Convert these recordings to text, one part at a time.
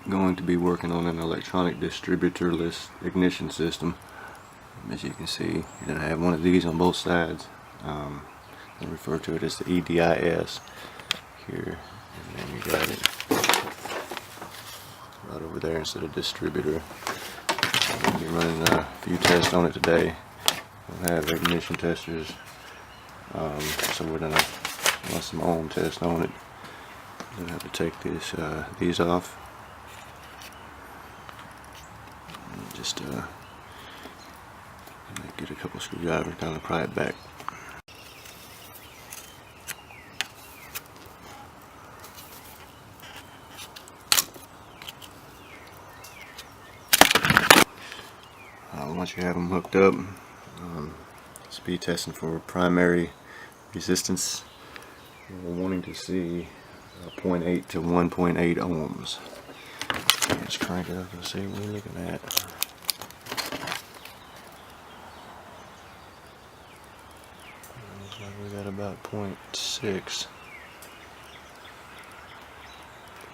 going to be working on an electronic distributorless ignition system. As you can see, you're going to have one of these on both sides. I refer to it as the EDIS here, and then you got it right over there instead of distributor. I'm going to be running a few tests on it today. We'll have ignition testers, so we're going to run some ohm tests on it. I'm going to have to take these off. Just get a couple screwdrivers, kind of pry it back. Once you have them hooked up, speed testing for primary resistance. We're wanting to see 0.8 to 1.8 ohms. Let's crank it up and see what we're looking at. Looks like we got about 0.6,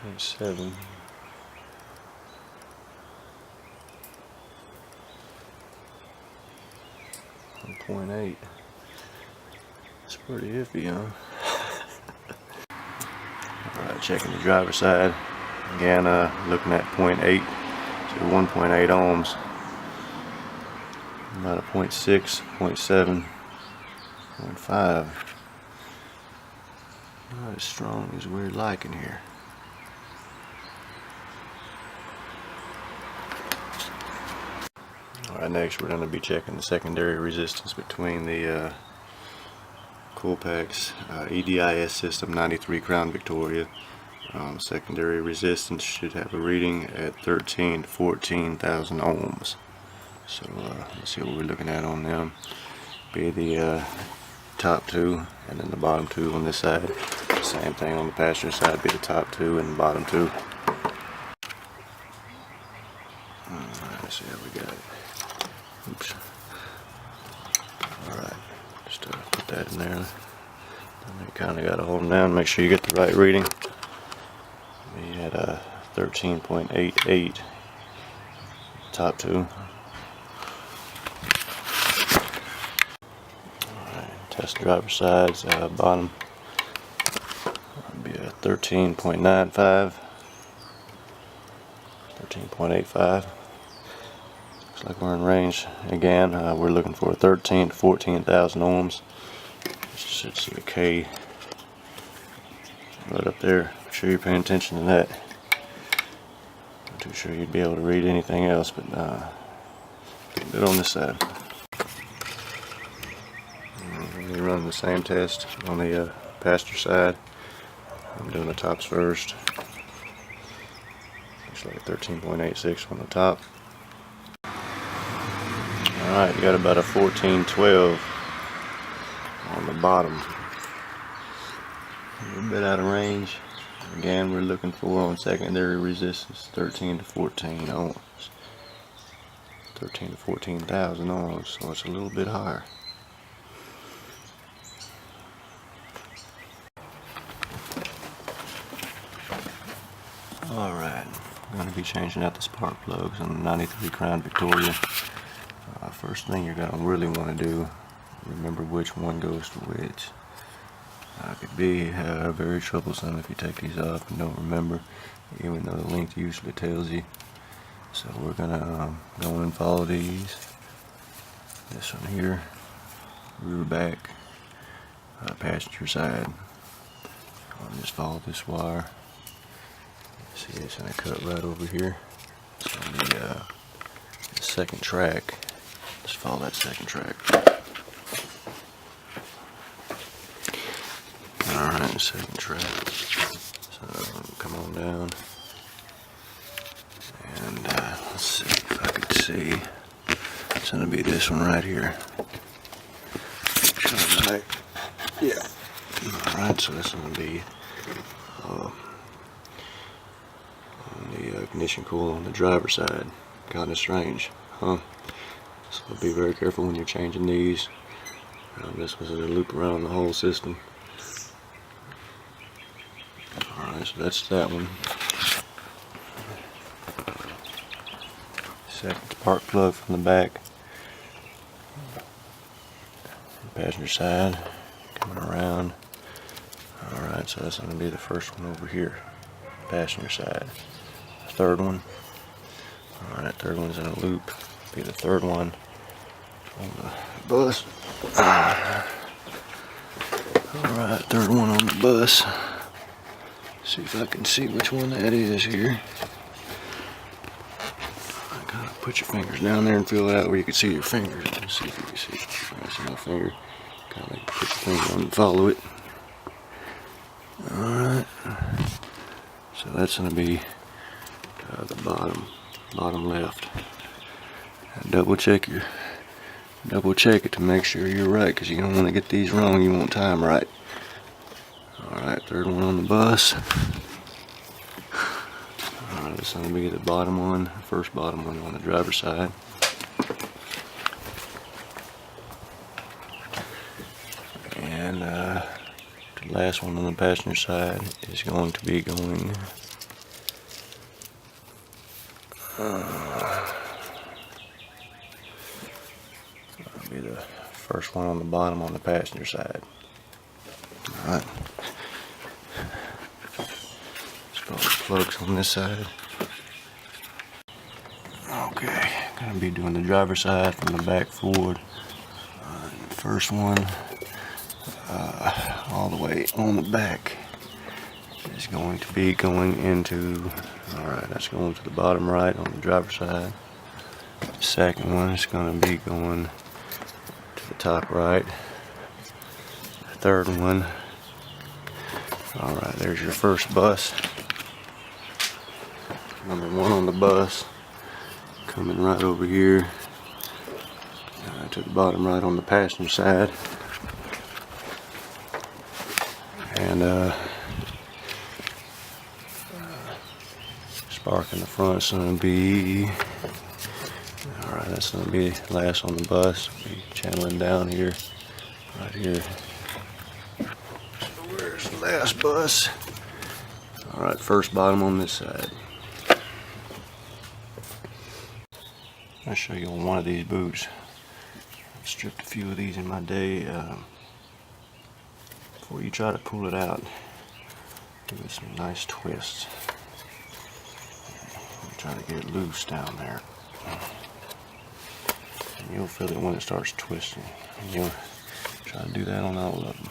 0.7. 1.8. It's pretty iffy, huh? Alright, checking the driver's side. Again, looking at 0.8 to 1.8 ohms. About a 0.6, 0.7, 0.5. Not as strong as we're liking here. Alright, next we're going to be checking the secondary resistance between the Coil Packs EDIS system 93 Crown Victoria. Secondary resistance should have a reading at 13 to 14,000 ohms. So let's see what we're looking at on them. Be the top two and then the bottom two on this side. Same thing on the passenger side, be the top two and the bottom two. Alright, let's see how we got it. Oops. Alright, just put that in there. And you kind of got to hold them down, make sure you get the right reading. We had a 13.88 top two. Alright, test driver sides, bottom would be a 13.95, 13.85. Looks like we're in range. Again, we're looking for 13 to 14,000 ohms. You should see a K right up there. Make sure you're paying attention to that. Not too sure you'd be able to read anything else, but getting it on this side. We're running the same test on the passenger side. I'm doing the tops first. Looks like 13.86 on the top. Alright, you got about a 1412 on the bottom. A little bit out of range. Again, we're looking for on secondary resistance 13 to 14 ohms. 13 to 14,000 ohms, so it's a little bit higher. Alright, I'm going to be changing out the spark plugs on the 93 Crown Victoria. First thing you're going to really want to do, remember which one goes to which. It could be very troublesome if you take these off and don't remember, even though the length usually tells you. So we're going to go and follow these. This one here, rear back, passenger side. I'll just follow this wire. See, it's going to cut right over here. It's going to be the second track. Just follow that second track. Alright, second track. So come on down. And let's see if I could see. It's going to be this one right here. Alright. Yeah. Alright, so this one will be on the ignition coil on the driver's side. Kind of strange, huh? So be very careful when you're changing these. This was going to loop around the whole system. Alright, so that's that one. Second spark plug from the back. Passenger side, coming around. Alright, so that's going to be the first one over here. Passenger side. Third one. Alright, third one's in a loop. Be the third one on the bus. Alright, third one on the bus. See if I can see which one that is here. Kind of put your fingers down there and feel it out where you can see your fingers. Let's see if you can see. I see my finger. Kind of put your finger on and follow it. Alright. So that's going to be the bottom left. And double check it to make sure you're right, because you don't want to get these wrong. You want time right. Alright, third one on the bus. Alright, this is going to be the bottom one, first bottom one on the driver's side. And the last one on the passenger side is going to be going that'll be the first one on the bottom on the passenger side. Alright. Let's go with the plugs on this side. Okay, gonna be doing the driver's side from the back forward. First one all the way on the back is going to be going into, alright, that's going to the bottom right on the driver's side. The second one is going to be going to the top right. The third one, alright, there's your first bus. Number one on the bus, coming right over here to the bottom right on the passenger side. And spark in the front is going to be, alright, that's going to be last on the bus. Be channeling down here, right here. Where's the last bus? Alright, first bottom on this side. I'll show you on one of these boots. I've stripped a few of these in my day. Before you try to pull it out, give it some nice twists. Try to get it loose down there. And you'll feel it when it starts twisting. And you'll try to do that on all of them.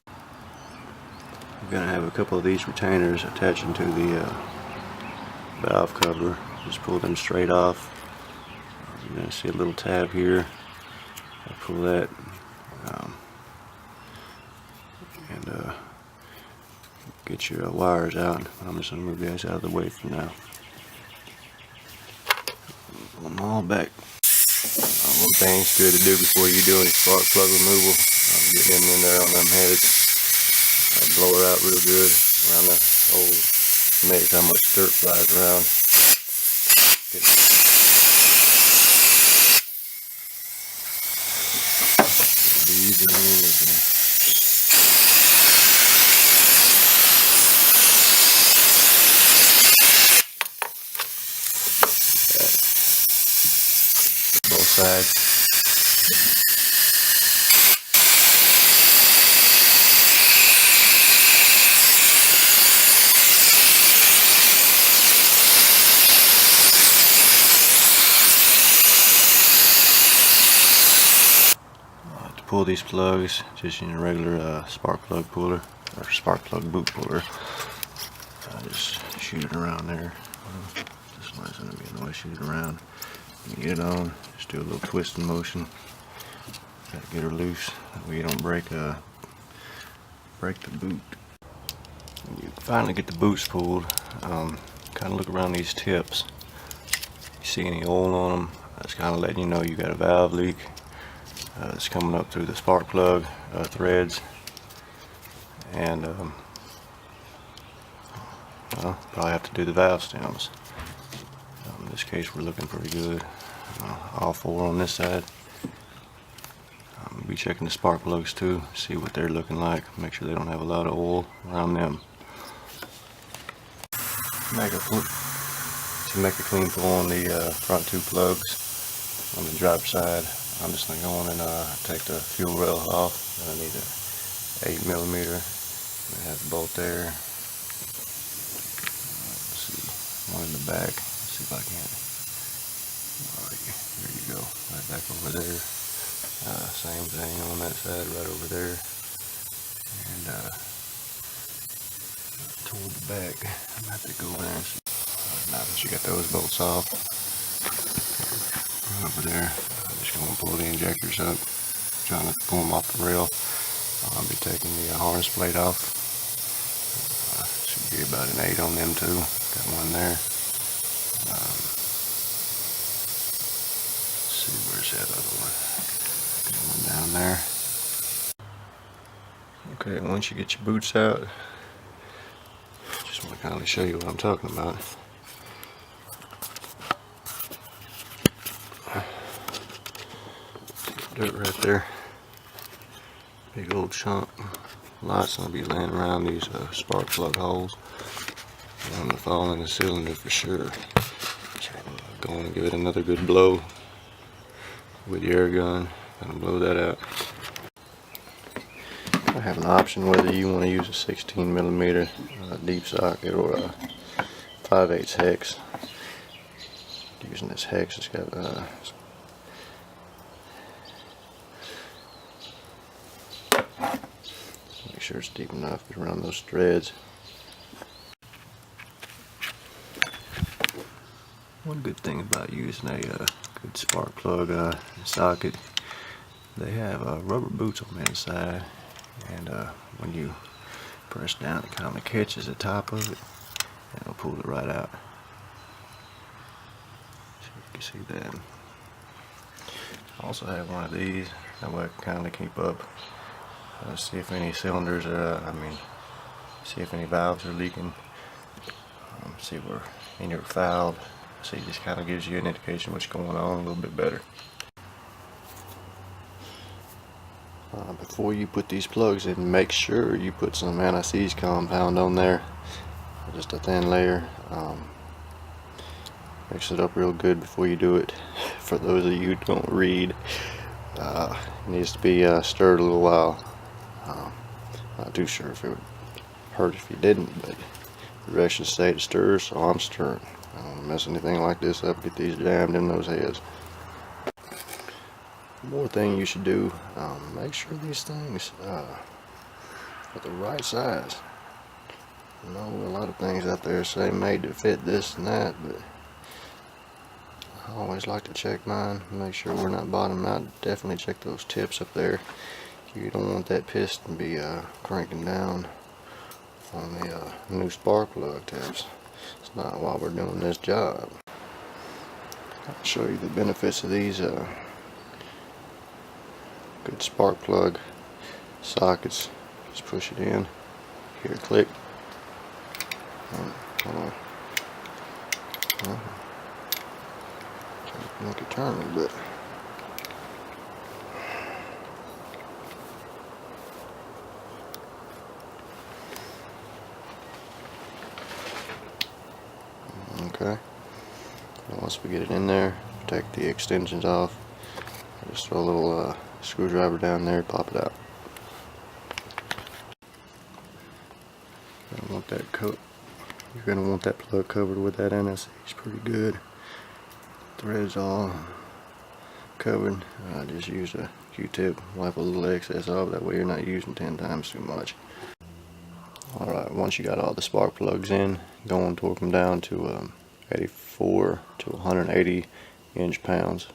I'm going to have a couple of these retainers attaching to the valve cover. Just pull them straight off. You're going to see a little tab here. I pull that. And get your wires out. I'm just going to move you guys out of the way for now. Pull them all back. One thing's good to do before you do any spark plug removal. Get them in there on them heads. Blow it out real good around the hole. Amazed how much dirt flies around. Easy. Both sides. To pull these plugs, just using a regular spark plug puller or spark plug boot puller. Just shoot it around there. This one's going to be a noise. Shoot it around. You get it on. Just do a little twisting motion. Got to get her loose. That way you don't break the boot. When you finally get the boots pulled, kind of look around these tips. You see any oil on them? That's kind of letting you know you got a valve leak. It's coming up through the spark plug threads, and well, probably have to do the valve stems. In this case, we're looking pretty good. All four on this side. We'll be checking the spark plugs too, see what they're looking like. Make sure they don't have a lot of oil around them. Make a flip. To make a clean pull on the front two plugs on the driver's side, I'm just going to go on and take the fuel rail off. I need a 8mm. I have the bolt there. Let's see, one in the back. Let's see if I can. Alright, there you go. Right back over there. Same thing on that side, right over there. And toward the back, I'm going to have to go over there and see. Now that you got those bolts off, right over there, I'm just going to pull the injectors up, trying to pull them off the rail. I'll be taking the harness plate off. Should be about an 8 on them too. Got one there. Let's see, where's that other one? Got one down there. Okay, once you get your boots out, just want to kind of show you what I'm talking about. Dirt right there, big old chunk. Lots gonna be laying around these spark plug holes. I'm gonna fall in the cylinder for sure. So I'm going to give it another good blow with the air gun. Gonna blow that out. I have an option whether you want to use a 16mm deep socket or a 5/8 hex. Using this hex, it's got make sure it's deep enough around those threads. One good thing about using a good spark plug socket, they have rubber boots on the inside, and when you press down, it kind of catches the top of it, and it'll pull it right out. So you can see that. I also have one of these, that way I can kind of keep up. See if any cylinders are, see if any valves are leaking, see where any are fouled. See, it just kind of gives you an indication what's going on a little bit better. Before you put these plugs in, make sure you put some anti-seize compound on there, just a thin layer. Mix it up real good before you do it. For those of you who don't read, it needs to be stirred a little while. Not too sure if it would hurt if you didn't, but the directions say to stir, so I'm stirring. I don't want to mess anything like this up, get these jammed in those heads. One more thing you should do, make sure these things are the right size. I know a lot of things out there say made to fit this and that, but I always like to check mine, make sure we're not bottoming out. Definitely check those tips up there. You don't want that piston to be cranking down on the new spark plug tips. It's not while we're doing this job. I'll show you the benefits of these good spark plug sockets. Just push it in. Here, click. Hold on. Make it turn a little bit. Okay. Once we get it in there, take the extensions off. Just throw a little screwdriver down there, pop it out. You're gonna want that plug covered with that NSE. It's pretty good. Threads all covered. I just use a Q-tip, wipe a little excess off. That way you're not using 10 times too much. Alright, once you got all the spark plugs in, go and torque them down to 84 to 180 inch-pounds.